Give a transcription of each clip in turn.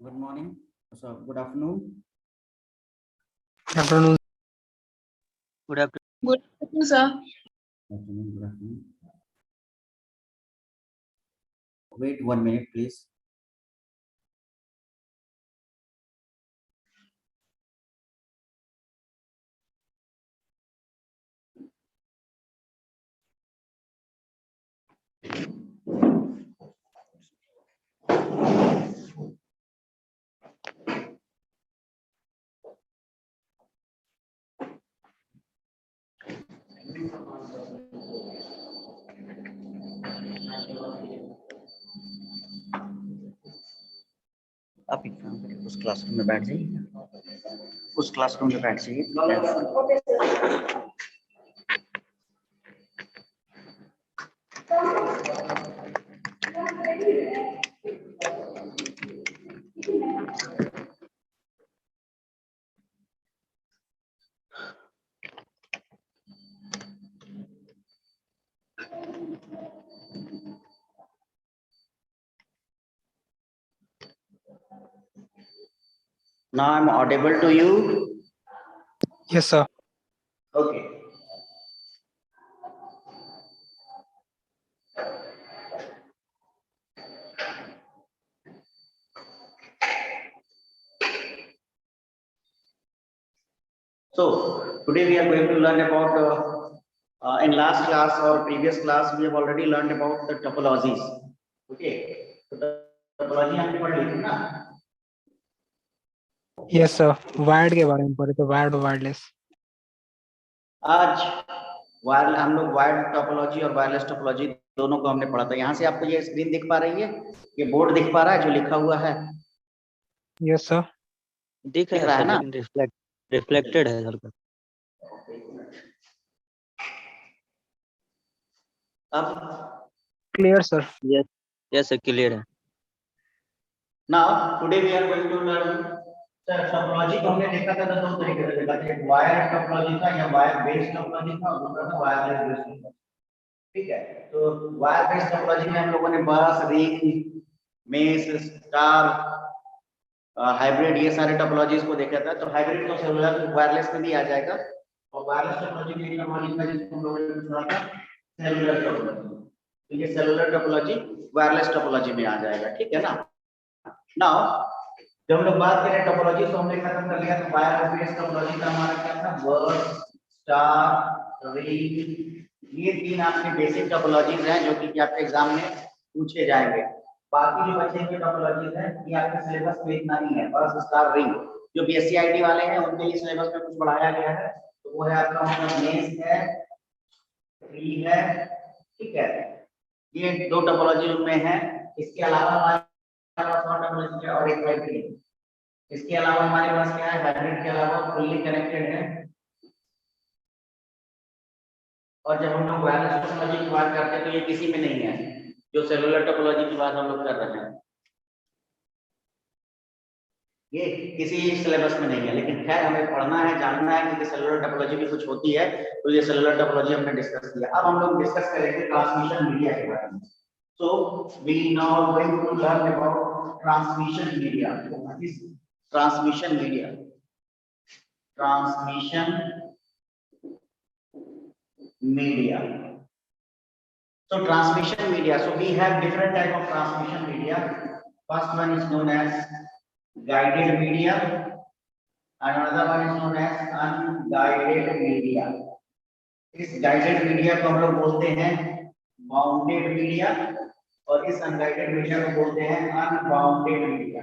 Good morning. So, good afternoon. Afternoon. Good afternoon. Good afternoon, sir. Good afternoon. Wait 1 minute, please. आप एक काम करिए, उस classroom में बैठ जाइए, उस क्लासरूम में बैठ जाइए। Now I'm audible to you. Yes, sir. Okay. So today we are going to learn about in last class or previous class we have already learned about the topologies. Okay. So topology हमने पढ़ ली थी ना? Yes, sir. Wired के बारे में पढ़े थे, wired wireless. आज वायर हम लोग वायर्ड टोपोलॉजी और वायरलेस टोपोलॉजी दोनों को हमने पढ़ा था। यहाँ से आपको ये स्क्रीन दिख पा रही है, ये बोर्ड दिख पा रहा है जो लिखा हुआ है? Yes sir. दिख रहा है ना? रिफ्लेक्टेड है हल्का। अब clear sir. Yes sir, clear है। Now today we are going to learn topology को हमने देखा था दो तरीके से देखा था, एक वायर टोपोलॉजी था या वायर बेस्ड टोपोलॉजी था और दूसरा था वायरलेस बेस्ड टोपोलॉजी। ठीक है, तो वायर बेस्ड टोपोलॉजी में हम लोगों ने बस, रिंग, मेश, स्टार, हाइब्रिड ये सारे टोपोलॉजीज को देखा था। तो हाइब्रिड तो सेलुलर वायरलेस में भी आ जाएगा और वायरलेस टोपोलॉजी के टोपोलॉजी में जिसको हम लोगों ने सुना था सेलुलर टोपोलॉजी, तो ये सेलुलर टोपोलॉजी वायरलेस टोपोलॉजी में आ जाएगा। ठीक है ना? नाउ जब हम लोग बात करें टोपोलॉजी तो हमने खत्म कर लिया, तो वायर बेस्ड टोपोलॉजी का हमारा क्या था? बस, स्टार, रिंग, ये तीन आपके बेसिक टोपोलॉजीज हैं जो कि आपके एग्जाम में पूछे जाएंगे। बाकी जो बचे के टोपोलॉजीज हैं ये आपके सिलेबस में इतना नहीं है। बस, स्टार, रिंग जो बीएससी आईटी वाले हैं उनके लिए सिलेबस में कुछ बढ़ाया गया है, तो वो है आपका मेश है, ट्री है। ठीक है, ये दो टोपोलॉजी में है। इसके अलावा हमारे पास टोपोलॉजी और एक हाइब्रिड। इसके अलावा हमारे पास क्या है? हाइब्रिड के अलावा फुल्ली कनेक्टेड है। और जब हम लोग वायरलेस टोपोलॉजी की बात करते हैं तो ये किसी में नहीं है, जो सेलुलर टोपोलॉजी की बात हम लोग कर रहे हैं ये किसी सिलेबस में नहीं है। लेकिन खैर हमें पढ़ना है, जानना है कि सेलुलर टोपोलॉजी भी कुछ होती है, तो ये सेलुलर टोपोलॉजी हमने डिस्कस किया। अब हम लोग डिस्कस करेंगे ट्रांसमिशन मीडिया के बारे में। So we now going to learn about transmission media. Transmission media, transmission media. So transmission media, so we have different type of transmission media. First one is known as guided media and another one is known as unguided media. इस guided media को हम लोग बोलते हैं bounded media और इस unguided media को बोलते हैं unbounded media.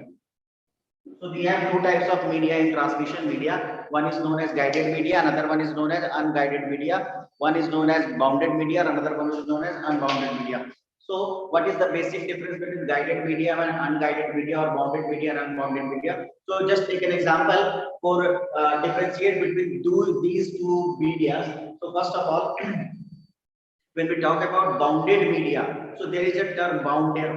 So we have two types of media in transmission media. One is known as guided media, another one is known as unguided media. One is known as bounded media, another one is known as unbounded media. So what is the basic difference between guided media and unguided media, or bounded media and unbounded media? So just take an example for differentiate between these two medias. So first of all, when we talk about bounded media, so there is a term bounded.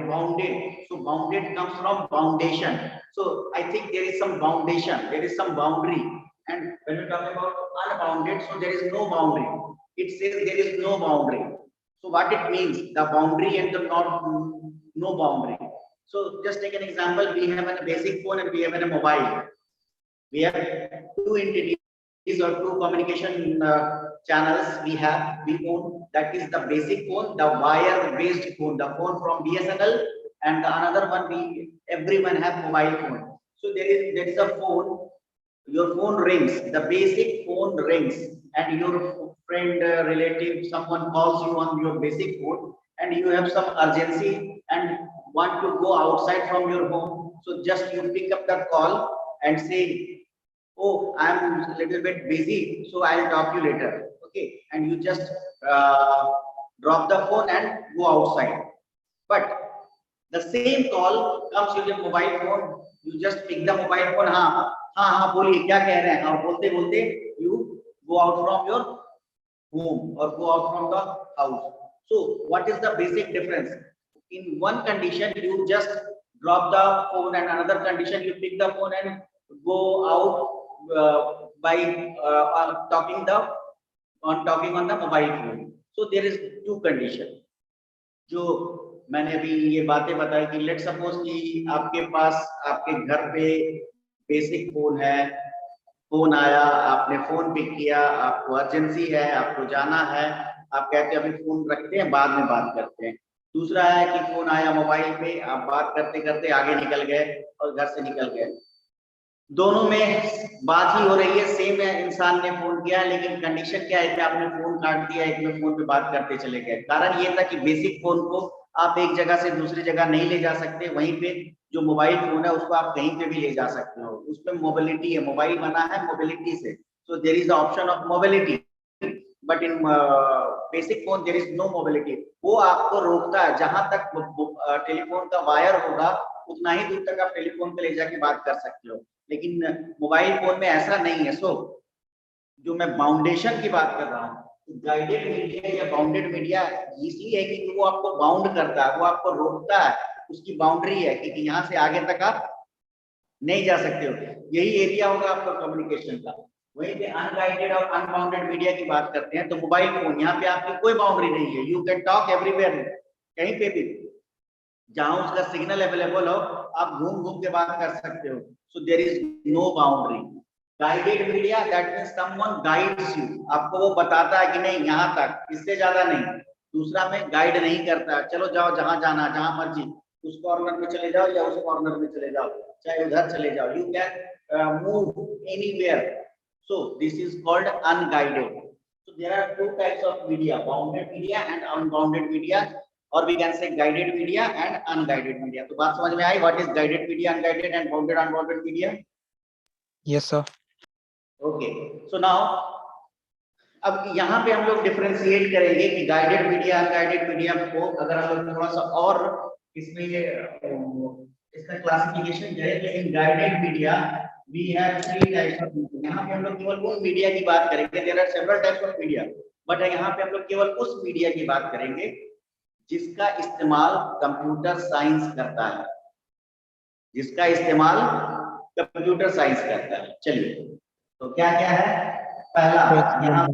So bounded comes from foundation. So I think there is some foundation, there is some boundary. And when we talk about unbounded, so there is no boundary. It says there is no boundary. So what it means? The boundary and the no boundary. So just take an example. We have a basic phone and we have a mobile. We have two entities or two communication channels we own. That is the basic phone, the wire based phone, the phone from BSNL, and the another one everyone have mobile phone. So there is a phone, your phone rings, the basic phone rings, and your friend, relative, someone calls you on your basic phone, and you have some urgency and want to go outside from your home. So just you pick up the call and say, oh, I'm a little bit busy, so I'll talk you later. Okay, and you just drop the phone and go outside. But the same call comes with your mobile phone. You just pick the mobile phone. हाँ बोलिए क्या कह रहे हैं. और बोलते बोलते you go out from your home or go out from the house. So what is the basic difference? In one condition you just drop the phone, and another condition you pick the phone and go out by talking on the mobile phone. So there is two condition. जो मैंने अभी ये बातें बताई कि let suppose कि आपके पास आपके घर पे बेसिक फोन है, फोन आया, आपने फोन पिक किया, आपको अर्जेंसी है, आपको जाना है, आप कहते हैं अभी फोन रखते हैं, बाद में बात करते हैं. दूसरा है कि फोन आया मोबाइल पे, आप बात करते करते आगे निकल गए और घर से निकल गए. दोनों में बात ही हो रही है, सेम है, इंसान ने फोन किया, लेकिन कंडीशन क्या है कि आपने फोन काट दिया, एक में फोन पे बात करते चले गए. कारण ये था कि बेसिक फोन को आप एक जगह से दूसरी जगह नहीं ले जा सकते, वहीं पे जो मोबाइल फोन है उसको आप कहीं पे भी ले जा सकते हो. उसमें मोबिलिटी है, मोबाइल बना है मोबिलिटी से. So there is the option of mobility, but in basic phone there is no mobility. वो आपको रोकता है, जहां तक टेलीफोन का वायर होगा उतना ही दूर तक आप टेलीफोन पे ले जाके बात कर सकते हो, लेकिन मोबाइल फोन में ऐसा नहीं है. सो जो मैं बाउंडेशन की बात कर रहा हूँ, गाइडेड मीडिया या बाउंडेड मीडिया इसलिए है कि वो आपको बाउंड करता है, वो आपको रोकता है, उसकी बाउंड्री है कि यहाँ से आगे तक आप नहीं जा सकते हो. यही एरिया होगा आपका कम्युनिकेशन का. वहीं पे अनगाइडेड और अनबाउंडेड मीडिया की बात करते हैं तो मोबाइल फोन, यहाँ पे आपकी कोई बाउंड्री नहीं है. यू कैन टॉक एवरीवेयर, कहीं पे भी जहां उसका सिग्नल अवेलेबल हो आप घूम घूम के बात कर सकते हो. So there is no boundary. Guided media that means someone guides you, आपको वो बताता है कि नहीं यहाँ तक, इससे ज्यादा नहीं. दूसरा में गाइड नहीं करता, चलो जाओ जहां जाना, जहां मर्जी, उस कॉर्नर में चले जाओ या उस कॉर्नर में चले जाओ, चाहे उधर चले जाओ, you can move anywhere. So this is called unguided. So there are two types of media, bounded media and unbounded media, or we can say guided media and unguided media. तो बात समझ में आई, what is guided media, unguided and bounded unbounded media? Yes, sir. Okay, so now अब यहाँ पे हम लोग differentiate करेंगे कि गाइडेड मीडिया अनगाइडेड मीडिया को अगर हम लोग थोड़ा सा और इसमें इसका क्लासिफिकेशन करें तो in guided media we have three types of media. यहाँ पे हम लोग केवल उन मीडिया की बात करेंगे, there are several types of media, but यहाँ पे हम लोग केवल उस मीडिया की बात करेंगे जिसका इस्तेमाल कंप्यूटर साइंस करता है, जिसका इस्तेमाल कंप्यूटर साइंस करता है. चलिए तो क्या क्या है. पहला यहाँ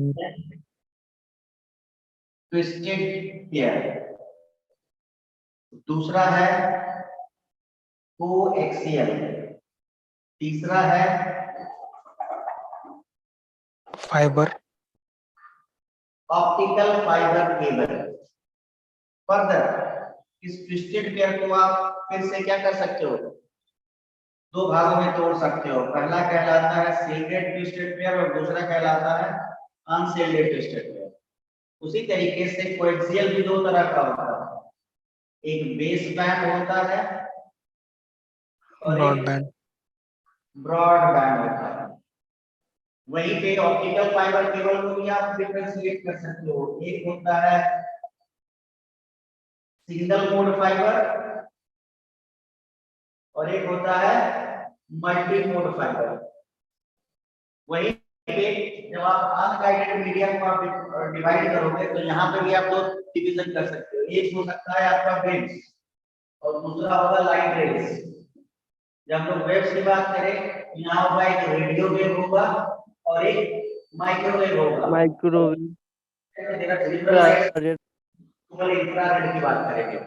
ट्विस्टेड पेयर, दूसरा है कोएक्सियल, तीसरा है fibre, optical fibre cable. Further इस ट्विस्टेड पेयर को आप फिर से क्या कर सकते हो, दो भागों में तोड़ सकते हो. पहला कहलाता है शेडेड ट्विस्टेड पेयर और दूसरा कहलाता है अनशेडेड ट्विस्टेड पेयर. उसी तरीके से कोएक्सियल भी दो तरह का होता है, एक बेस बैंड होता है और ब्रॉडबैंड, ब्रॉडबैंड होता है. वहीं पे ऑप्टिकल फाइबर केबल को भी आप डिफरेंशिएट कर सकते हो. एक होता है सिंगल मोड फाइबर और एक होता है मल्टी मोड फाइबर. वहीं पे जब आप अनगाइडेड मीडिया को आप डिवाइड करोगे तो यहाँ पे भी आप दो डिवीजन कर सकते हो. एक हो सकता है आपका वेव्स और दूसरा होगा लाइट रेज. जब हम लोग वेव्स की बात करें तो यहाँ होगा एक रेडियो वेव होगा और एक माइक्रोवेव होगा. माइक्रोवेव इंफ्रारेड की बात करेंगे.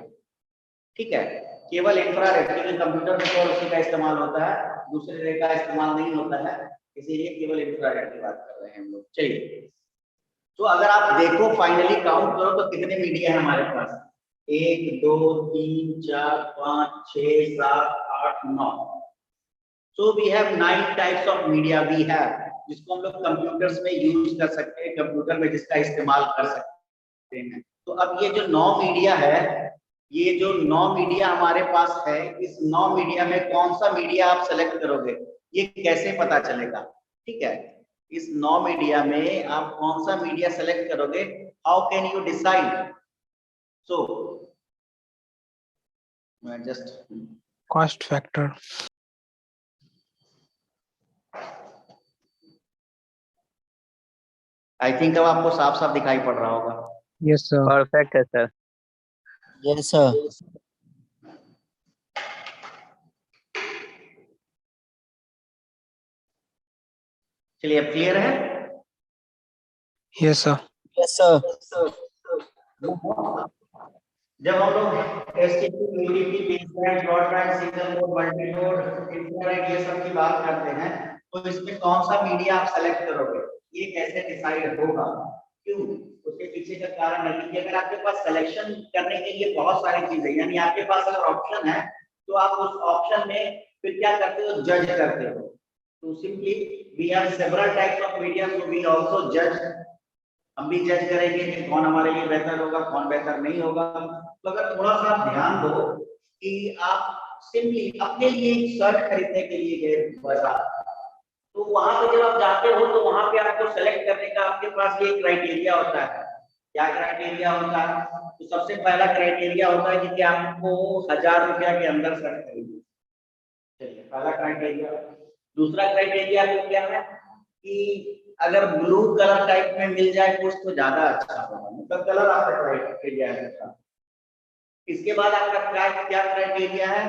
ठीक है. केवल इंफ्रारेड, क्योंकि कंप्यूटर में तो उसी का इस्तेमाल होता है, दूसरे रे का इस्तेमाल नहीं होता है, इसीलिए केवल इंफ्रारेड की बात कर रहे हैं हम लोग। चलिए, तो अगर आप देखो फाइनली काउंट करो तो कितने मीडिया है हमारे पास, 1 2 3 4 5 6 7 8 9। So we have 9 types of media we have, जिसको हम लोग कंप्यूटर्स में यूज कर सकते हैं, कंप्यूटर में जिसका इस्तेमाल कर सकते हैं। तो अब ये जो 9 मीडिया है, ये जो 9 मीडिया हमारे पास है, इस 9 मीडिया में कौन सा मीडिया आप सेलेक्ट करोगे, ये कैसे पता चलेगा? ठीक है, इस 9 मीडिया में आप कौन सा मीडिया सेलेक्ट करोगे, हाउ कैन यू डिसाइड? सो मैं just cost factor. I think अब आपको साफ साफ दिखाई पड़ रहा होगा। Yes, sir. परफेक्ट है सर। Yes, sir. चलिए, अब क्लियर है? Yes, sir. Yes, sir. जब हम लोग STP, UDP, baseband, broadband, single mode, multi mode, infrared ये सब की बात करते हैं, तो इसमें कौन सा मीडिया आप सेलेक्ट करोगे, ये कैसे डिसाइड होगा? क्यों? उसके पीछे का कारण है कि अगर आपके पास सिलेक्शन करने के लिए बहुत सारी चीजें, यानी आपके पास अगर ऑप्शन है तो आप उस ऑप्शन में फिर क्या करते हो, जज करते हो। तो simply we have several types of media, so we also जज, हम भी जज करेंगे कि कौन हमारे लिए बेहतर होगा, कौन बेहतर नहीं होगा। तो अगर थोड़ा सा ध्यान दो कि आप सिंपली अपने लिए एक शर्ट खरीदने के लिए गए बाजार, तो वहां पे जब आप जाते हो तो वहां पे आपको सेलेक्ट करने का आपके पास ये क्राइटेरिया होता है। क्या क्राइटेरिया होता है? तो सबसे पहला क्राइटेरिया होता है कि आपको 1000 रुपया के अंदर शर्ट खरीदनी। चलिए, पहला क्राइटेरिया। दूसरा क्राइटेरिया क्या है कि अगर ब्लू कलर टाइप में मिल जाए कुछ तो ज्यादा अच्छा होगा, मतलब कलर आपका क्राइटेरिया है। इसके बाद आपका क्या क्राइटेरिया है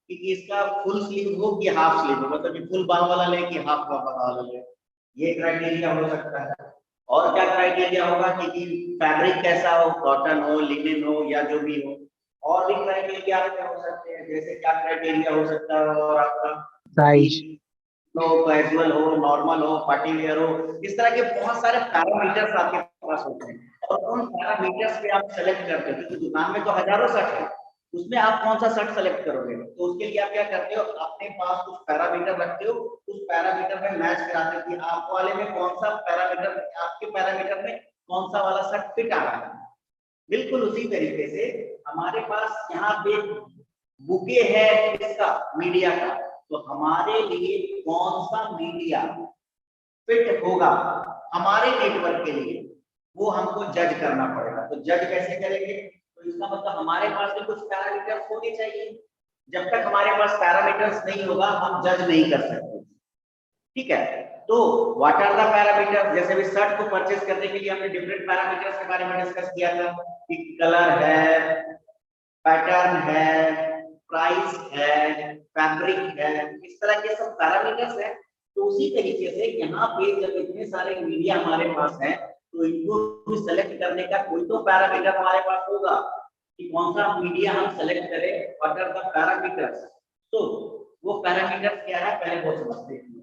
कि इसका फुल स्लीव हो कि हाफ स्लीव हो, मतलब कि फुल बांह वाला ले कि हाफ बांह वाला ले, ये क्राइटेरिया हो सकता है। और क्या क्राइटेरिया होगा कि फैब्रिक कैसा हो, कॉटन हो, लिनेन हो या जो भी हो। और भी क्राइटेरिया आपके हो सकते हैं, जैसे क्या क्राइटेरिया हो सकता है और आपका Size. तो कैजुअल हो, नॉर्मल हो, पार्टी वेयर हो, इस तरह के बहुत सारे पैरामीटर्स आपके पास होते हैं। और उन पैरामीटर्स पे आप सेलेक्ट करते हो, क्योंकि दुकान में तो हजारों शर्ट है, उसमें आप कौन सा शर्ट सेलेक्ट करोगे? तो उसके लिए आप क्या करते हो, अपने पास कुछ पैरामीटर रखते हो, उस पैरामीटर में मैच कराते हो कि आप वाले में कौन सा पैरामीटर, आपके पैरामीटर में कौन सा वाला शर्ट फिट आ रहा है। बिल्कुल उसी तरीके से हमारे पास यहाँ पे बुके है इसका मीडिया का, तो हमारे लिए कौन सा मीडिया फिट होगा हमारे नेटवर्क के लिए, वो हमको जज करना पड़ेगा। तो जज कैसे करेंगे? तो इसका मतलब हमारे पास भी कुछ पैरामीटर्स होने चाहिए। जब तक हमारे पास पैरामीटर्स नहीं होगा हम जज नहीं कर सकते। ठीक है, तो व्हाट आर द पैरामीटर्स? जैसे भी शर्ट को परचेज करने के लिए हमने डिफरेंट पैरामीटर्स के बारे में डिस्कस किया था कि कलर है, पैटर्न है, प्राइस है, फैब्रिक है, इस तरह के सब पैरामीटर्स है। तो उसी तरीके से यहाँ पे जब इतने सारे मीडिया हमारे पास है तो इनको भी सेलेक्ट करने का कोई तो पैरामीटर हमारे पास होगा कि कौन सा मीडिया हम सेलेक्ट करें, व्हाट आर द पैरामीटर्स। तो वो पैरामीटर्स क्या है पहले वो समझते हैं।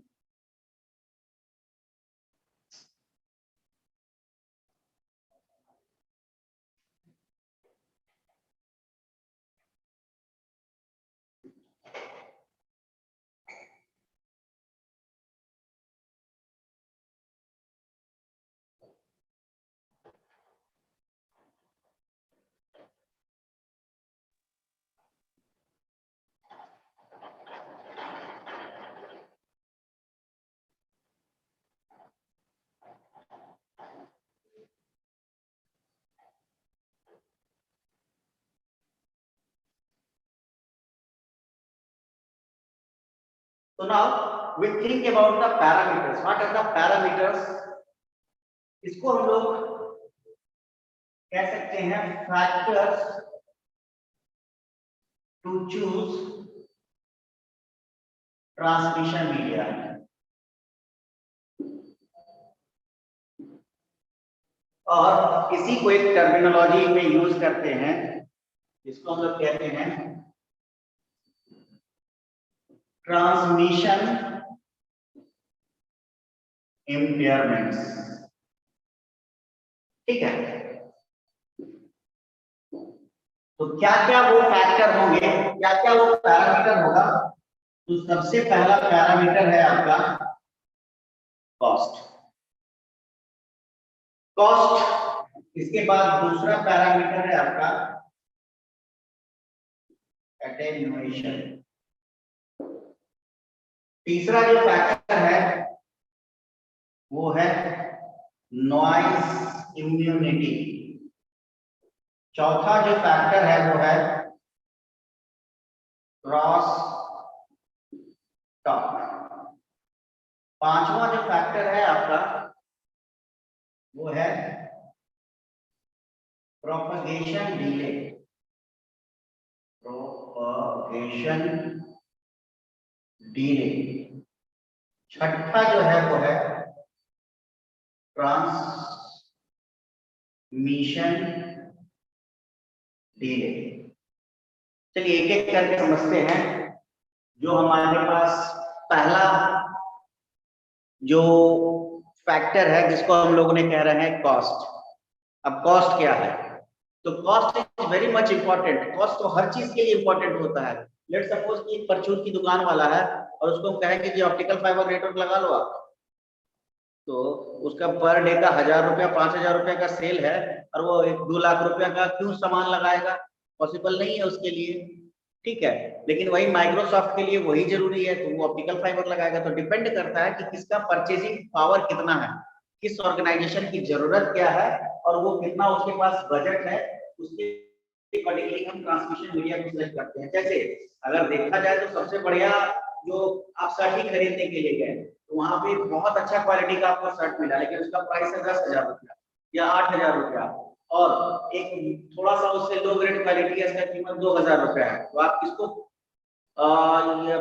So now we think about the parameters. What are the parameters? इसको हम लोग कह सकते हैं factors to choose transmission media. और इसी को एक टर्मिनोलॉजी में यूज करते हैं जिसको हम लोग कहते हैं ट्रांसमिशन इम्पेयरमेंट्स, ठीक है। तो क्या क्या वो फैक्टर होंगे, क्या क्या वो पैरामीटर होगा? तो सबसे पहला पैरामीटर है आपका कॉस्ट। कॉस्ट, इसके बाद दूसरा पैरामीटर है आपका एटेन्युएशन। तीसरा जो फैक्टर है वो है नॉइज इम्यूनिटी। चौथा जो फैक्टर है वो है क्रॉस टॉक। पांचवा जो फैक्टर है आपका वो है प्रोपगेशन डिले। Propagation delay. छठा जो है वो है ट्रांसमिशन डिले। चलिए एक एक करके समझते हैं। जो हमारे पास पहला जो फैक्टर है जिसको हम लोगों ने कह रहे हैं कॉस्ट। अब कॉस्ट क्या है? तो cost is very much important. Cost तो हर चीज के लिए इंपॉर्टेंट होता है। लेट्स सपोज कि एक परचून की दुकान वाला है और उसको हम कहेंगे कि ऑप्टिकल फाइबर नेटवर्क लगा लो आप, तो उसका पर डे का 1000 रुपया 5000 रुपया का सेल है और वो 2 लाख रुपया का क्यों सामान लगाएगा? पॉसिबल नहीं है उसके लिए, ठीक है। लेकिन वही माइक्रोसॉफ्ट के लिए वही जरूरी है, तो वो ऑप्टिकल फाइबर लगाएगा। तो डिपेंड करता है कि किसका परचेसिंग पावर कितना है, किस ऑर्गेनाइजेशन की जरूरत क्या है और वो कितना उसके पास बजट है, उसके अकॉर्डिंगली हम ट्रांसमिशन मीडिया को सिलेक्ट करते हैं। जैसे अगर देखा जाए तो सबसे बढ़िया जो आप शर्ट ही खरीदने के लिए गए तो वहां पे बहुत अच्छा क्वालिटी का आपको शर्ट मिला, लेकिन उसका प्राइस है 10,000 रुपया या 8,000 रुपया, और एक थोड़ा सा उससे लो ग्रेड क्वालिटी है, इसका कीमत 2,000 रुपया है। तो आप किसको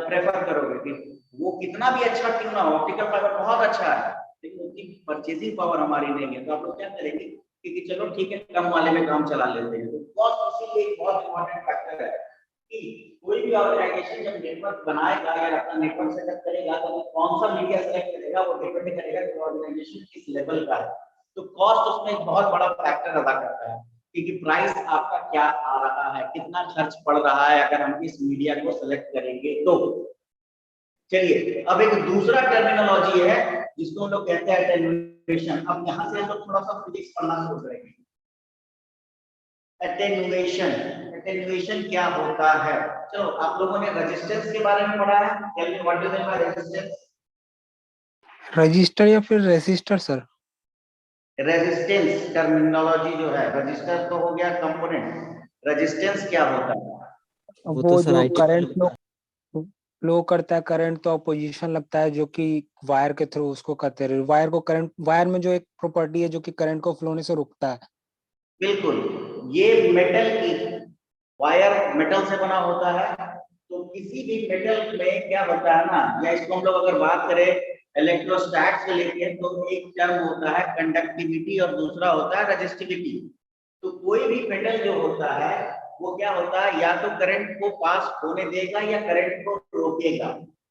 प्रेफर करोगे? कि वो कितना भी अच्छा क्यों ना हो, ऑप्टिकल फाइबर बहुत अच्छा है लेकिन उसकी परचेसिंग पावर हमारी नहीं है, तो आप लोग क्या करेंगे कि चलो ठीक है कम वाले में काम चला लेते हैं। तो कॉस्ट इसीलिए एक बहुत इंपॉर्टेंट फैक्टर है कि कोई भी ऑर्गेनाइजेशन जब नेटवर्क बनाएगा या अपना नेटवर्क सेटअप करेगा तो वो कौन सा मीडिया सेलेक्ट करेगा, वो डिपेंड करेगा कि ऑर्गेनाइजेशन किस लेवल का है। तो कॉस्ट उसमें एक बहुत बड़ा फैक्टर अदा करता है, क्योंकि प्राइस आपका क्या आ रहा है, कितना खर्च पड़ रहा है अगर हम इस मीडिया को सेलेक्ट करेंगे तो। चलिए अब एक दूसरा टर्मिनोलॉजी है जिसको हम लोग कहते हैं एटेन्युएशन। अब यहाँ से हम लोग थोड़ा सा फिजिक्स पढ़ना शुरू करेंगे। एटेन्युएशन, एटेन्युएशन क्या होता है? चलो आप लोगों ने रेजिस्टेंस के बारे में पढ़ा है। Tell me what is resistance? Register या फिर रेसिस्टर सर? रेजिस्टेंस टर्मिनोलॉजी जो है, रजिस्टर तो हो गया कंपोनेंट, रेजिस्टेंस क्या होता है? वो जो करंट फ्लो करता है करंट, तो अपोजिशन लगता है जो कि वायर के थ्रू उसको करते रहे। वायर को करंट, वायर में जो एक प्रॉपर्टी है जो कि करंट को फ्लो होने से रोकता है। बिल्कुल, ये मेटल की वायर मेटल से बना होता है। तो किसी भी मेटल में क्या होता है ना, या इसको हम लोग अगर बात करें इलेक्ट्रोस्टैट से लेके, तो एक टर्म होता है कंडक्टिविटी और दूसरा होता है रेजिस्टिविटी। तो कोई भी मेटल जो होता है वो क्या होता है, या तो करंट को पास होने देगा या करंट को रोकेगा।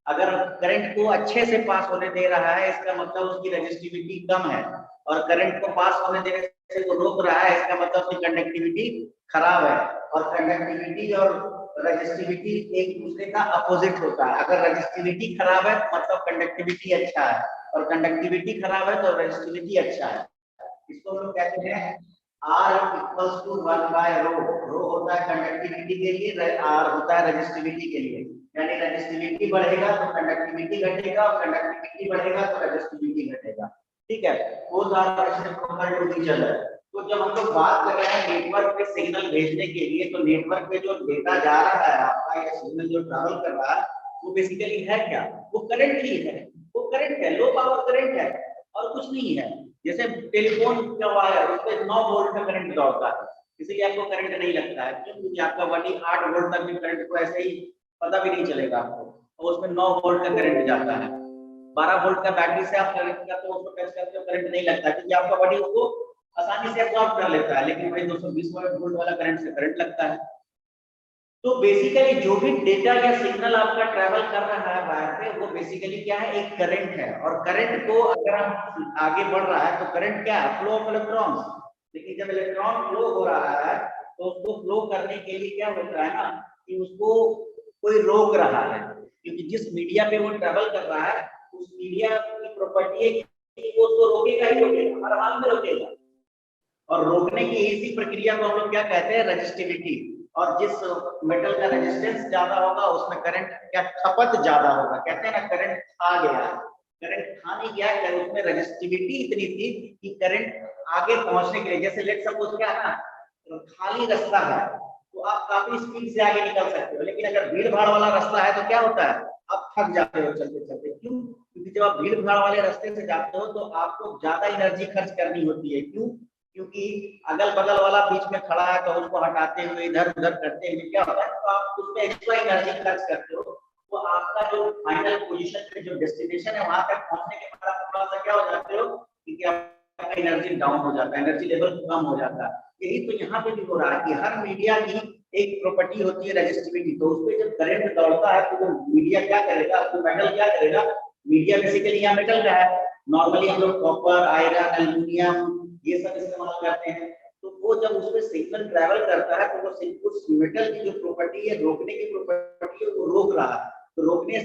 अगर करंट को अच्छे से पास होने दे रहा है इसका मतलब उसकी रेजिस्टिविटी कम है, और करंट को पास होने देने से वो रोक रहा है इसका मतलब उसकी कंडक्टिविटी खराब है। और कंडक्टिविटी और रेजिस्टिविटी एक दूसरे का अपोजिट होता है। अगर रेजिस्टिविटी खराब है मतलब कंडक्टिविटी अच्छा है, और कंडक्टिविटी खराब है तो रेजिस्टिविटी अच्छा है। इसको हम लोग कहते हैं R इक्वल्स टू 1 बाय रो। रो होता है कंडक्टिविटी के लिए, R होता है रेजिस्टिविटी के लिए। यानी रेजिस्टिविटी बढ़ेगा तो कंडक्टिविटी घटेगा, और कंडक्टिविटी बढ़ेगा तो रेजिस्टिविटी घटेगा, ठीक है। वो सारा रेसिप्रोकल टू ईच अदर। तो जब हम लोग बात कर रहे हैं नेटवर्क पे सिग्नल भेजने के लिए, तो नेटवर्क पे जो डेटा जा रहा है आपका, या सिग्नल जो ट्रैवल कर रहा है, वो बेसिकली है क्या? वो करंट ही है। वो करंट है, लो पावर करंट है और कुछ नहीं है। जैसे टेलीफोन का वायर, उस पे 9 वोल्ट का करंट दौड़ता है, इसीलिए आपको करंट नहीं लगता है। क्यों? क्योंकि आपका बॉडी 8 वोल्ट तक भी करंट को ऐसे ही पता भी नहीं चलेगा आपको, और उसमें 9 वोल्ट का करंट जाता है। 12 वोल्ट का बैटरी से आप करंट करते हो, उसको टच करते हो, करंट नहीं लगता क्योंकि आपका बॉडी उसको आसानी से अब्सॉर्ब कर लेता है। लेकिन वही 220 वोल्ट वाला करंट से करंट लगता है। तो बेसिकली जो भी डेटा या सिग्नल आपका ट्रैवल कर रहा है वायर पे, वो बेसिकली क्या है, एक करंट है। और करंट को अगर हम आगे बढ़ रहा है तो करंट क्या है, फ्लो ऑफ इलेक्ट्रॉन्स। लेकिन जब इलेक्ट्रॉन फ्लो हो रहा है तो उसको फ्लो करने के लिए क्या होता है ना, कि उसको कोई रोक रहा है, क्योंकि जिस मीडिया पे वो ट्रैवल कर रहा है उस मीडिया की प्रॉपर्टी है कि वो उसको रोकेगा ही रोकेगा, हर हाल में रोकेगा। और रोकने की इसी प्रक्रिया को हम लोग क्या कहते हैं, रेजिस्टिविटी। और जिस मेटल का रेजिस्टेंस ज्यादा होगा उसमें करंट क्या खपत ज्यादा होगा। कहते हैं ना करंट खा गया, करंट खा नहीं गया, उसमें रेजिस्टिविटी इतनी थी कि करंट आगे पहुंचने के लिए, जैसे लेट सपोज क्या है ना, खाली रास्ता है तो आप काफी स्पीड से आगे निकल सकते हो, लेकिन अगर भीड़ भाड़ वाला रास्ता है तो क्या होता है, आप थक जाते हो चलते चलते। क्यों? क्योंकि जब आप भीड़ भाड़ वाले रास्ते से जाते हो तो आपको ज्यादा एनर्जी खर्च करनी होती है। क्यों? क्योंकि अगल बगल वाला बीच में खड़ा है तो उसको हटाते हुए इधर उधर करते हुए क्या होता है, तो आप उसमें एक्स्ट्रा एनर्जी खर्च करते हो। तो आपका जो फाइनल पोजीशन पे जो डेस्टिनेशन है वहां तक पहुंचने के बाद आप थोड़ा सा क्या हो जाते हो, क्योंकि आपका एनर्जी डाउन हो जाता है, एनर्जी लेवल कम हो जाता है। यही तो यहाँ पे भी हो रहा है कि हर मीडिया की एक प्रॉपर्टी होती है रेजिस्टिविटी। तो उस पर जब करंट दौड़ता है तो मीडिया क्या करेगा, तो मेटल क्या करेगा, मीडिया बेसिकली यहाँ मेटल का है। नॉर्मली हम लोग कॉपर, आयरन, एल्यूमिनियम ये सब इस्तेमाल करते हैं। तो वो जब उसमें सिग्नल ट्रैवल करता है तो वो उस मेटल की जो प्रॉपर्टी है, रोकने की प्रॉपर्टी है, वो रोक रहा है। तो रोकने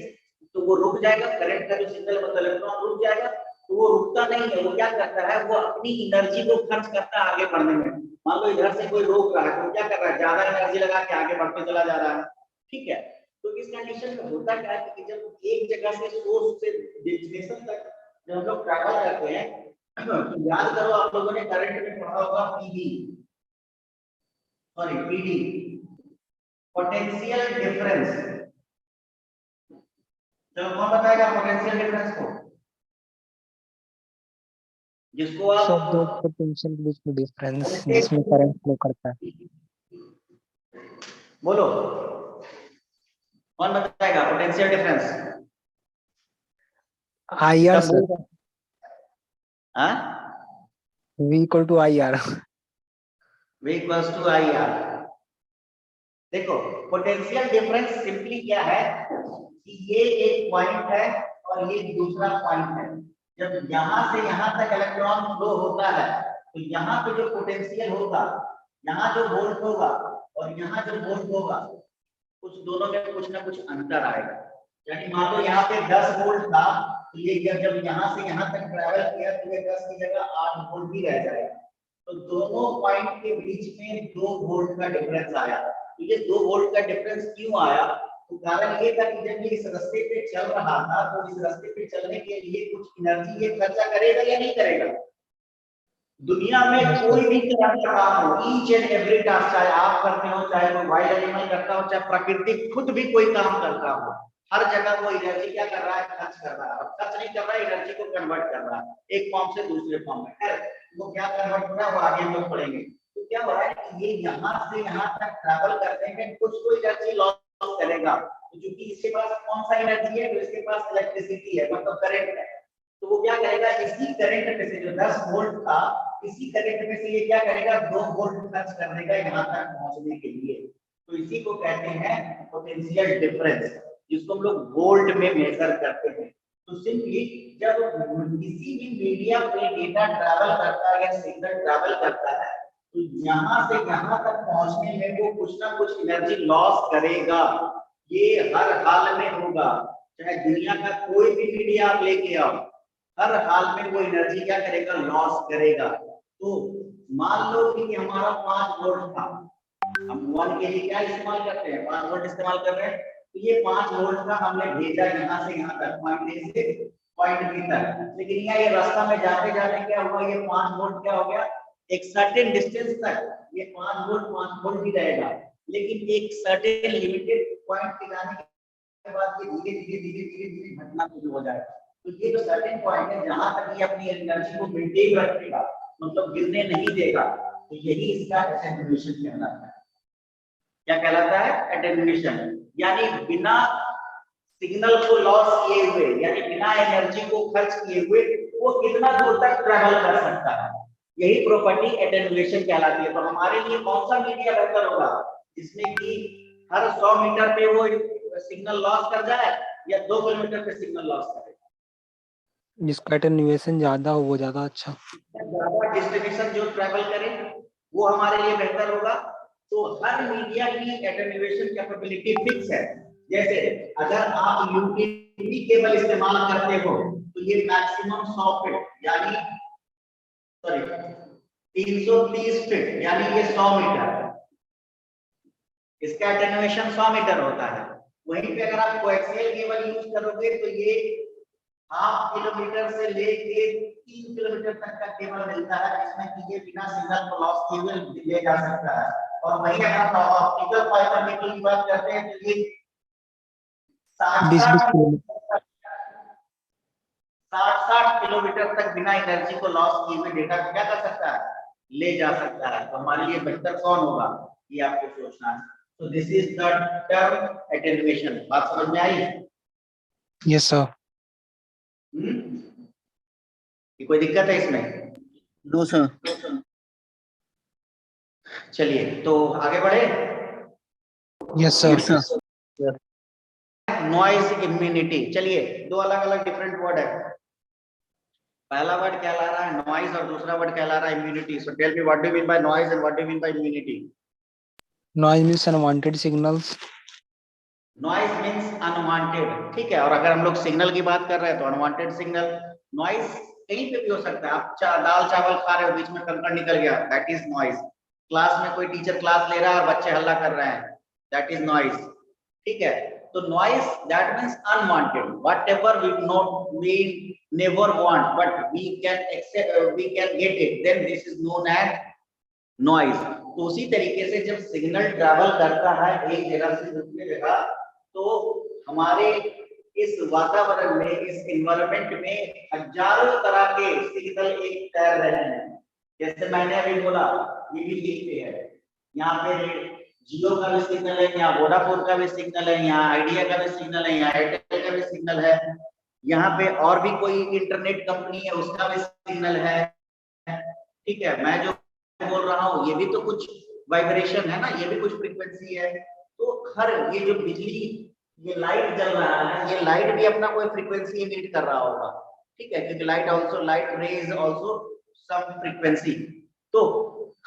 तो वो रुक जाएगा, करंट का जो सिग्नल मतलब इलेक्ट्रॉन रुक जाएगा। तो वो रुकता नहीं है, वो क्या करता है, वो अपनी एनर्जी को खर्च करता है आगे बढ़ने में। मान लो इधर से कोई रोक रहा है तो क्या कर रहा है, ज्यादा एनर्जी लगा के आगे बढ़ते चला जा रहा है। ठीक है, तो इस कंडीशन में होता क्या है कि जब एक जगह से सोर्स से डेस्टिनेशन तक जब हम लोग ट्रैवल करते हैं तो याद करो आप लोगों ने करंट में पढ़ा होगा पीडी, पोटेंशियल डिफरेंस। चलो कौन बताएगा पोटेंशियल डिफरेंस को, जिसको आप सब दो पोटेंशियल के बीच में डिफरेंस जिसमें करंट फ्लो करता है। बोलो कौन बताएगा पोटेंशियल डिफरेंस? IR सर, हाँ, V equal to IR। V equals to IR। देखो पोटेंशियल डिफरेंस सिंपली क्या है कि ये एक पॉइंट है और ये दूसरा पॉइंट है। जब यहाँ से यहाँ तक इलेक्ट्रॉन फ्लो होता है तो यहाँ पे जो पोटेंशियल होगा, यहाँ जो वोल्ट होगा और यहाँ जो वोल्ट होगा, उस दोनों में कुछ ना कुछ अंतर आएगा। यानी मान लो यहाँ पे 10 वोल्ट था तो ये जब यहाँ से यहाँ तक ट्रैवल किया तो ये 10 की जगह 8 वोल्ट भी रह जाएगा। तो दोनों पॉइंट के बीच में 2 वोल्ट का डिफरेंस आया। तो ये 2 वोल्ट का डिफरेंस क्यों आया? तो कारण ये था कि जब ये इस रास्ते पे चल रहा था तो इस रास्ते पे चलने के लिए कुछ एनर्जी ये खर्चा करेगा या नहीं करेगा? दुनिया में कोई भी तरह का काम हो, ईच एंड एवरी टास्क, चाहे आप करते हो, चाहे कोई वाइल्ड एनिमल करता हो, चाहे प्रकृति खुद भी कोई काम करता हो, हर जगह वो एनर्जी क्या कर रहा है, खर्च कर रहा है। और खर्च नहीं कर रहा है, एनर्जी को कन्वर्ट कर रहा है एक फॉर्म से दूसरे फॉर्म में। वो क्या कन्वर्ट हो रहा है वो आगे हम लोग पढ़ेंगे। तो क्या हो रहा है कि ये यहाँ से यहाँ तक ट्रैवल करते हैं, कुछ तो एनर्जी लॉस करेगा। तो क्योंकि इसके पास कौन सा एनर्जी है, तो इसके पास इलेक्ट्रिसिटी है, मतलब करंट है। तो वो क्या करेगा, इसी करंट में से जो 10 वोल्ट था, इसी करंट में से ये क्या करेगा, 2 वोल्ट खर्च कर देगा यहाँ तक पहुंचने के लिए। तो इसी को कहते हैं पोटेंशियल डिफरेंस, जिसको हम लोग वोल्ट में मेजर करते हैं। तो सिंपली जब किसी भी मीडिया पे डेटा ट्रैवल करता है या सिग्नल ट्रैवल करता है तो यहाँ से यहाँ तक पहुंचने में वो कुछ ना कुछ एनर्जी लॉस करेगा। ये हर हाल में होगा, चाहे दुनिया का कोई भी मीडिया आप लेके आओ, हर हाल में वो एनर्जी क्या करेगा, लॉस करेगा। तो मान लो कि हमारा 5 वोल्ट था, हम 1 के लिए क्या इस्तेमाल करते हैं, 5 वोल्ट इस्तेमाल कर रहे हैं। तो ये 5 वोल्ट का हमने भेजा यहाँ से यहाँ तक, पॉइंट ए से पॉइंट बी तक। लेकिन यहाँ ये रास्ता में जाते जाते क्या हुआ, ये 5 वोल्ट क्या हो गया, एक सर्टेन डिस्टेंस तक ये 5 वोल्ट ही रहेगा। लेकिन एक सर्टेन लिमिटेड पॉइंट पे जाने के बाद ये धीरे धीरे धीरे धीरे धीरे घटना शुरू हो जाएगा। तो ये जो सर्टेन पॉइंट है जहां तक ये अपनी एनर्जी को मेंटेन रखेगा, मतलब गिरने नहीं देगा, तो यही इसका एटेन्यूएशन कहलाता है। क्या कहलाता है, एटेन्यूएशन। यानी बिना सिग्नल को लॉस किए हुए, यानी बिना एनर्जी को खर्च किए हुए वो कितना दूर तक ट्रैवल कर सकता है, यही प्रॉपर्टी एटेन्यूएशन कहलाती है। तो हमारे लिए कौन सा मीडिया बेहतर होगा, जिसमें कि हर 100 मीटर पे वो सिग्नल लॉस कर जाए या 2 किलोमीटर पे सिग्नल लॉस करे? जिसका एटेन्यूएशन ज्यादा हो वो ज्यादा अच्छा। ज्यादा डेस्टिनेशन जो ट्रैवल करे वो हमारे लिए बेहतर होगा। तो हर मीडिया की एटेन्यूएशन कैपेबिलिटी फिक्स है। जैसे अगर आप यूटीपी केबल इस्तेमाल करते हो तो ये मैक्सिमम 100 फीट यानी सॉरी 330 फीट यानी ये 100 मीटर, इसका एटेन्यूएशन 100 मीटर होता है। वहीं पे अगर आप कोएक्सियल केबल यूज करोगे तो ये 0.5 किलोमीटर से लेके 3 किलोमीटर तक का केबल मिलता है, जिसमें कि ये बिना सिग्नल को लॉस किए हुए ले जा सकता है। और वहीं अगर आप ऑप्टिकल फाइबर केबल की बात करते हैं तो ये 60 किलोमीटर तक बिना एनर्जी को लॉस किए हुए डेटा को क्या कर सकता है, ले जा सकता है। तो हमारे लिए बेहतर कौन होगा ये आपको सोचना है। तो this is the term attenuation. बात समझ में आई? Yes sir. कोई दिक्कत है इसमें? No sir. चलिए तो आगे बढ़े। Yes sir. Noise immunity. चलिए दो अलग अलग डिफरेंट वर्ड है। पहला वर्ड क्या ला रहा है, नॉइज, और दूसरा वर्ड क्या ला रहा है, immunity. So tell me what do you mean by noise and what do you mean by immunity? Noise means unwanted signals. Noise means unwanted, ठीक है। और अगर हम लोग सिग्नल की बात कर रहे हैं तो अनवांटेड सिग्नल। नॉइज कहीं पे भी हो सकता है। आप दाल चावल खा रहे हो, बीच में कंकड़ निकल गया, दैट इज नॉइज। क्लास में कोई टीचर क्लास ले रहा है और बच्चे हल्ला कर रहे हैं, दैट इज नॉइज, ठीक है। तो noise that means unwanted, whatever we never want but we can get it, then this is known as noise. तो उसी तरीके से जब सिग्नल ट्रैवल करता है एक जगह से दूसरी जगह, तो हमारे इस वातावरण में, इस एनवायरनमेंट में हजारों तरह के सिग्नल एक तैर रहे हैं। जैसे मैंने अभी बोला ये भी लिखते हैं, यहाँ पे जियो का भी सिग्नल है, यहाँ वोडाफोन का भी सिग्नल है, यहाँ आइडिया का भी सिग्नल है, यहाँ एयरटेल का भी सिग्नल है, यहाँ पे और भी कोई इंटरनेट कंपनी है उसका भी सिग्नल है, ठीक है। मैं जो बोल रहा हूँ ये भी तो कुछ वाइब्रेशन है ना, ये भी कुछ फ्रीक्वेंसी है। तो हर ये जो बिजली, ये लाइट जल रहा है, ये लाइट भी अपना कोई फ्रीक्वेंसी इमिट कर रहा होगा, ठीक है, क्योंकि light rays also some frequency. तो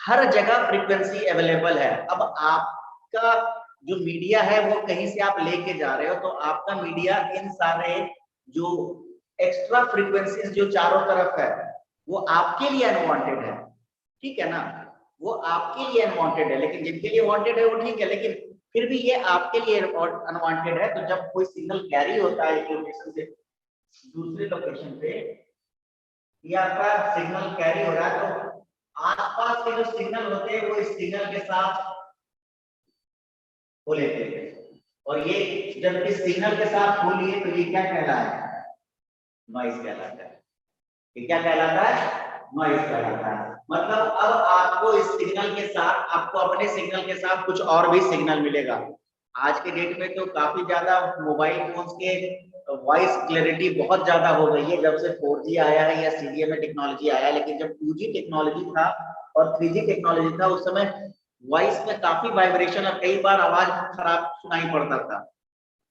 हर जगह फ्रीक्वेंसी अवेलेबल है। अब आपका जो मीडिया है वो कहीं से आप लेके जा रहे हो, तो आपका मीडिया इन सारे जो एक्स्ट्रा फ्रीक्वेंसीज जो चारों तरफ है वो आपके लिए अनवांटेड है, ठीक है ना, वो आपके लिए अनवांटेड है। लेकिन जिनके लिए वांटेड है वो ठीक है, लेकिन फिर भी ये आपके लिए अनवांटेड है। तो जब कोई सिग्नल कैरी होता है एक लोकेशन से दूसरे लोकेशन पे, ये आपका सिग्नल कैरी हो रहा है, तो आसपास के जो सिग्नल होते हैं वो इस सिग्नल के साथ हो लेते हैं, और ये जब इस सिग्नल के साथ हो लिए तो ये क्या कहलाता है, नॉइज कहलाता है। ये क्या कहलाता है, नॉइज कहलाता है। मतलब अब आपको इस सिग्नल के साथ, आपको अपने सिग्नल के साथ कुछ और भी सिग्नल मिलेगा। आज के डेट में तो काफी ज्यादा मोबाइल फोन्स के वॉइस क्लैरिटी बहुत ज्यादा हो गई है जब से 4G आया है या CDMA टेक्नोलॉजी आया है। लेकिन जब 2G टेक्नोलॉजी था और 3G टेक्नोलॉजी था उस समय वॉइस में काफी वाइब्रेशन और कई बार आवाज खराब सुनाई पड़ता था,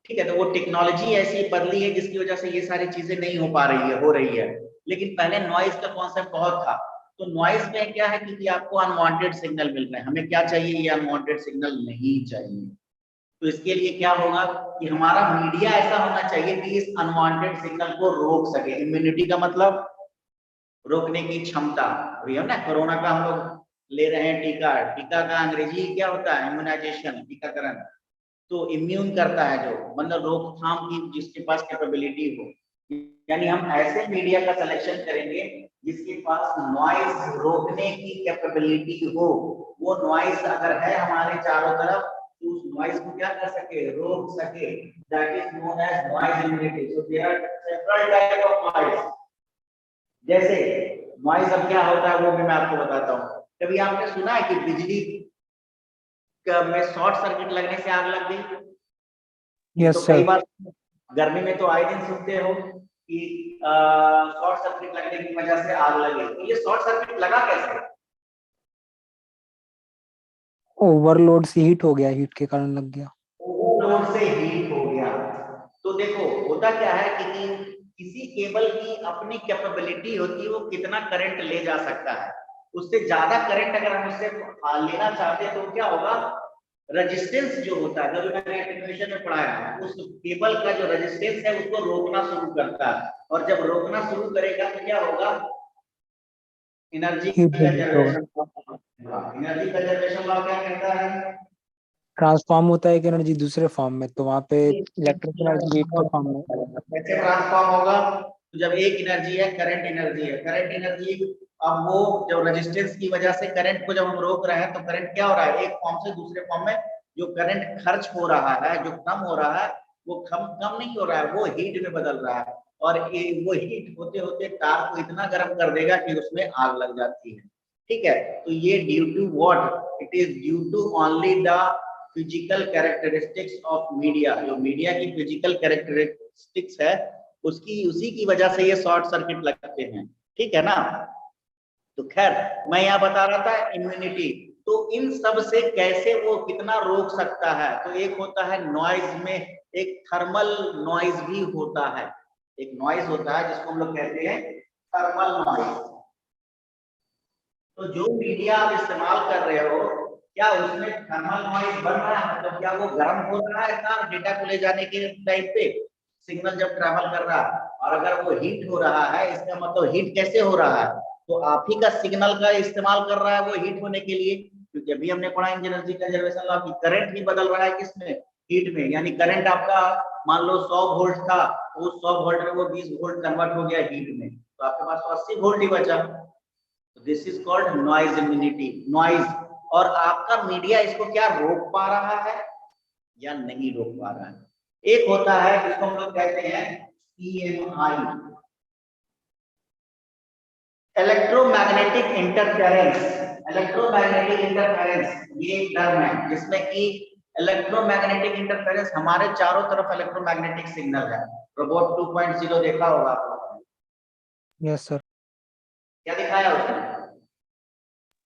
ठीक है। तो वो टेक्नोलॉजी ऐसी बदली है जिसकी वजह से ये सारी चीजें नहीं हो पा रही है, हो रही है। लेकिन पहले नॉइज का कॉन्सेप्ट बहुत था। तो नॉइज में क्या है, क्योंकि आपको अनवांटेड सिग्नल मिल रहे हैं, हमें क्या चाहिए, ये अनवांटेड सिग्नल नहीं चाहिए। तो इसके लिए क्या होगा कि हमारा मीडिया ऐसा होना चाहिए कि इस अनवांटेड सिग्नल को रोक सके। इम्यूनिटी का मतलब रोकने की क्षमता। अभी हम ना कोरोना का हम लोग ले रहे हैं टीका, टीका का अंग्रेजी क्या होता है, इम्यूनाइजेशन, टीकाकरण। तो इम्यून करता है जो, मतलब रोकथाम की जिसके पास कैपेबिलिटी हो। यानी हम ऐसे मीडिया का सिलेक्शन करेंगे जिसके पास नॉइज रोकने की कैपेबिलिटी हो। वो नॉइज अगर है हमारे चारों तरफ तो उस नॉइज को क्या कर सके, रोक सके, that is known as noise immunity. So there are several type of noise. जैसे नॉइज अब क्या होता है वो भी मैं आपको बताता हूँ। कभी आपने सुना है कि बिजली में शॉर्ट सर्किट लगने से आग लग गई? यस तो सर। कई बार गर्मी में तो आए दिन सुनते हो कि शॉर्ट सर्किट लगने की वजह से आग लगी। तो ये शॉर्ट सर्किट लगा कैसे? ओवरलोड से हीट हो गया, हीट के कारण लग गया। लोड से हीट हो गया। तो देखो होता क्या है कि किसी केबल की अपनी कैपेबिलिटी होती है, वो कितना करंट ले जा सकता है। उससे ज्यादा करंट अगर हम उससे लेना चाहते हैं तो क्या होगा, रेजिस्टेंस जो होता है, जो मैंने एप्लीकेशन में पढ़ाया है, उस केबल का जो रेजिस्टेंस है उसको रोकना शुरू करता है, और जब रोकना शुरू करेगा तो क्या होगा, एनर्जी Heat का generate होगा। जनरेशन। एनर्जी का जनरेशन लॉ क्या कहता है, ट्रांसफॉर्म होता है एक एनर्जी दूसरे फॉर्म में, तो वहां पे इलेक्ट्रिक एनर्जी हीट के फॉर्म में। कैसे ट्रांसफॉर्म होगा, तो जब एक एनर्जी है, करंट एनर्जी है, करंट एनर्जी, अब वो जब रेजिस्टेंस की वजह से करंट को जब हम रोक रहे हैं तो करंट क्या हो रहा है, एक फॉर्म से दूसरे फॉर्म में जो करंट खर्च हो रहा है, जो कम हो रहा है, वो कम नहीं हो रहा है, वो हीट में बदल रहा है, और वो हीट होते होते तार को इतना गर्म कर देगा कि उसमें आग लग जाती है। ठीक है, तो ये due to what, it is due to only the physical characteristics of media, जो मीडिया की फिजिकल कैरेक्टरिस्टिक्स है उसकी, उसी की वजह से ये शॉर्ट सर्किट लगते हैं। ठीक है ना, तो खैर मैं यहाँ बता रहा था इम्यूनिटी, तो इन सब से कैसे वो कितना रोक सकता है, तो एक होता है नॉइज में, एक थर्मल नॉइज भी होता है, एक नॉइज होता है जिसको हम लोग कहते हैं थर्मल नॉइज। तो जो मीडिया आप इस्तेमाल कर रहे हो, क्या उसमें थर्मल नॉइज बन रहा है, मतलब क्या वो गर्म हो रहा है ना डेटा को ले जाने के टाइम पे, सिग्नल जब ट्रैवल कर रहा है, और अगर वो हीट हो रहा है, इसका मतलब हीट कैसे हो रहा है, तो आप ही का सिग्नल का इस्तेमाल कर रहा है वो हीट होने के लिए, क्योंकि अभी हमने पढ़ा एनर्जी कंजर्वेशन लॉ की, करंट ही बदल रहा है किसमें, हीट में, यानी करंट आपका मान लो 100 वोल्ट था, उस 100 वोल्ट में वो 20 वोल्ट कन्वर्ट हो गया हीट में, तो आपके पास 80 वोल्ट ही बचा। This is called noise immunity, noise. और आपका मीडिया इसको क्या रोक पा रहा है या नहीं रोक पा रहा है। एक होता है जिसको हम लोग कहते हैं EMI, electromagnetic interference. Electromagnetic interference ये एक टर्म है जिसमें कि इलेक्ट्रोमैग्नेटिक इंटरफेरेंस, हमारे चारों तरफ इलेक्ट्रोमैग्नेटिक सिग्नल है। रोबोट 2.0 देखा होगा आप लोगों ने, यस सर, क्या दिखाया उसने,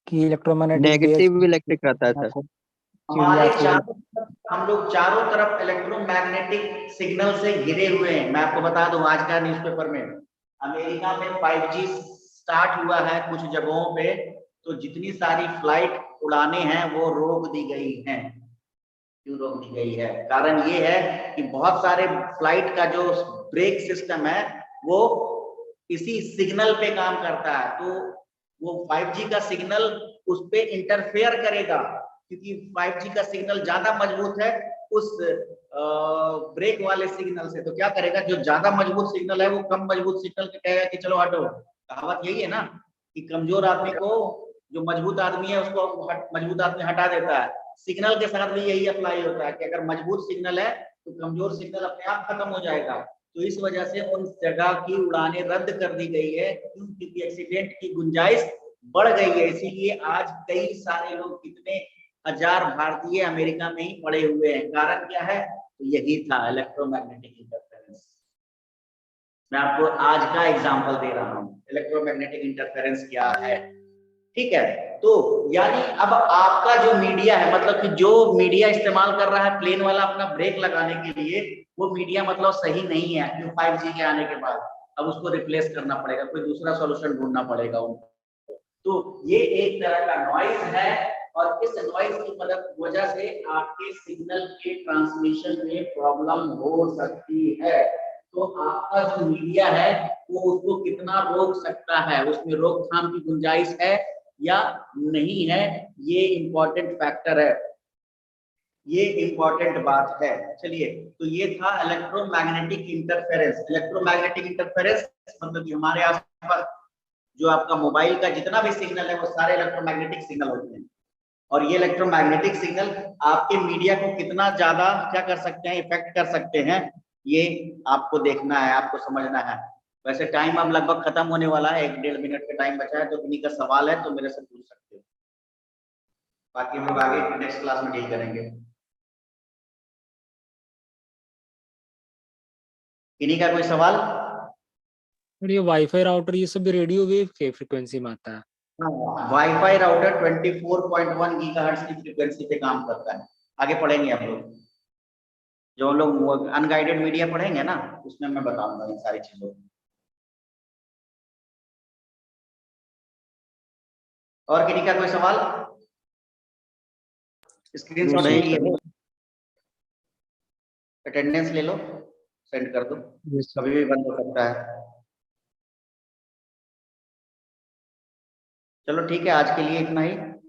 कि इलेक्ट्रोमैग्नेटिक नेगेटिव इलेक्ट्रिक रहता है सर। हमारे चारों तरफ, हम लोग चारों तरफ इलेक्ट्रोमैग्नेटिक सिग्नल से घिरे हुए हैं। मैं आपको बता दूं, आज का न्यूज़पेपर में अमेरिका में 5G स्टार्ट हुआ है कुछ जगहों पे, तो जितनी सारी फ्लाइट उड़ाने हैं वो रोक दी गई हैं। क्यों रोक दी गई है, कारण ये है कि बहुत सारे फ्लाइट का जो ब्रेक सिस्टम है वो इसी सिग्नल पे काम करता है, तो वो 5G का सिग्नल उस पे इंटरफेयर करेगा, क्योंकि 5G का सिग्नल ज्यादा मजबूत है उस ब्रेक वाले सिग्नल से, तो क्या करेगा, जो ज्यादा मजबूत सिग्नल है वो कम मजबूत सिग्नल को कहेगा कि चलो हटो। कहावत यही है ना कि कमजोर आदमी को जो मजबूत आदमी है उसको मजबूत आदमी हटा देता है, सिग्नल के साथ भी यही अप्लाई होता है कि अगर मजबूत सिग्नल है तो कमजोर सिग्नल अपने आप खत्म हो जाएगा। तो इस वजह से उन जगह की उड़ानें रद्द कर दी गई है, क्योंकि एक्सीडेंट की गुंजाइश बढ़ गई है। इसीलिए आज कई सारे लोग, कितने हजार भारतीय अमेरिका में ही पड़े हुए हैं। कारण क्या है, तो यही था इलेक्ट्रोमैग्नेटिक इंटरफेरेंस। मैं आपको आज का एग्जांपल दे रहा हूँ इलेक्ट्रोमैग्नेटिक इंटरफेरेंस क्या है। ठीक है, तो यानी अब आपका जो मीडिया है, मतलब कि जो मीडिया इस्तेमाल कर रहा है प्लेन वाला अपना ब्रेक लगाने के लिए, वो मीडिया मतलब सही नहीं है, क्यों 5G के आने के बाद अब उसको रिप्लेस करना पड़ेगा, कोई दूसरा सॉल्यूशन ढूंढना पड़ेगा उनको। तो ये एक तरह का नॉइज है, और इस नॉइज की मदद वजह से आपके सिग्नल के ट्रांसमिशन में प्रॉब्लम हो सकती है। तो आपका जो मीडिया है वो उसको कितना रोक सकता है, उसमें रोकथाम की गुंजाइश है या नहीं है, ये इंपॉर्टेंट फैक्टर है, ये इंपॉर्टेंट बात है। चलिए, तो ये था इलेक्ट्रोमैग्नेटिक इंटरफेरेंस। इलेक्ट्रोमैग्नेटिक इंटरफेरेंस मतलब कि हमारे आसपास जो आपका मोबाइल का जितना भी सिग्नल है वो सारे इलेक्ट्रोमैग्नेटिक सिग्नल होते हैं, और ये इलेक्ट्रोमैग्नेटिक सिग्नल आपके मीडिया को कितना ज्यादा क्या कर सकते हैं, इफेक्ट कर सकते हैं, ये आपको देखना है, आपको समझना है। वैसे टाइम अब लगभग खत्म होने वाला है, 1-1.5 मिनट का टाइम बचा है, तो किन्हीं का सवाल है तो मेरे से पूछ सकते हो, बाकी हम लोग आगे नेक्स्ट क्लास में डील करेंगे। किन्हीं का कोई सवाल? ये वाईफाई राउटर ये सब भी रेडियो वेव के फ्रीक्वेंसी में आता है। वाईफाई राउटर 24.1 गीगाहर्ट्ज की फ्रीक्वेंसी पे काम करता है। आगे पढ़ेंगे हम लोग। जो हम लोग अनगाइडेड मीडिया पढ़ेंगे ना, उसमें मैं बताऊंगा इन सारी चीजों को। और किसी का कोई सवाल? स्क्रीनशॉट ले नहीं लिए सर। हो? अटेंडेंस ले लो, सेंड कर दो, Yes, sir. कभी भी बंद हो सकता है। चलो ठीक है, आज के लिए इतना ही।